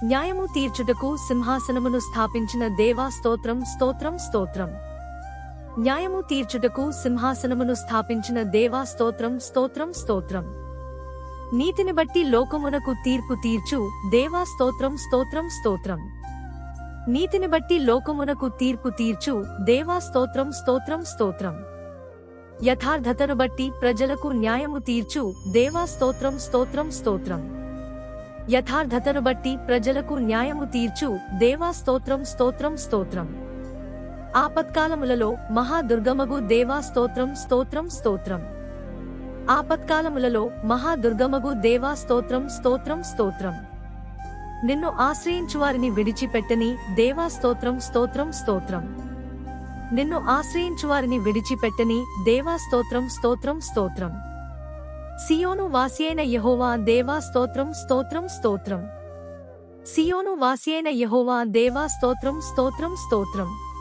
న్యాయము తీర్చుటకు సింహాసనమును స్థాపించిన దేవా స్తోత్రం స్తోత్రం స్తోత్రం. న్యాయము తీర్చుటకు సింహాసనమును స్థాపించిన దేవా స్తోత్రం స్తోత్రం స్తోత్రం. నీతిని బట్టి లోకమునకు తీర్పు తీర్చు దేవా స్తోత్రం స్తోత్రం స్తోత్రం. నీతిని బట్టి లోకమునకు తీర్పు తీర్చు దేవా స్తోత్రం స్తోత్రం స్తోత్రం. యథార్థతను బట్టి ప్రజలకు న్యాయము తీర్చు దేవా స్తోత్రం స్తోత్రం స్తోత్రం. యథార్థతను బట్టి ప్రజలకు న్యాయము తీర్చు దేవా స్తోత్రం స్తోత్రం స్తోత్రం. ఆపత్కాలములలో మహాదుర్గమగు దేవా స్తోత్రం స్తోత్రం స్తోత్రం. ఆపత్కాలములలో మహాదుర్గమగు దేవా స్తోత్రం స్తోత్రం స్తోత్రం. నిన్ను ఆశ్రయించువారిని విడిచిపెట్టని దేవా స్తోత్రం స్తోత్రం స్తోత్రం. నిన్ను ఆశ్రయించువారిని విడిచిపెట్టని దేవా స్తోత్రం స్తోత్రం స్తోత్రం. సియోను వాసియైన యెహోవా దేవా స్తోత్రం స్తోత్రం స్తోత్రం. సియోను వాసియైన యెహోవా దేవా స్తోత్రం స్తోత్రం స్తోత్రం.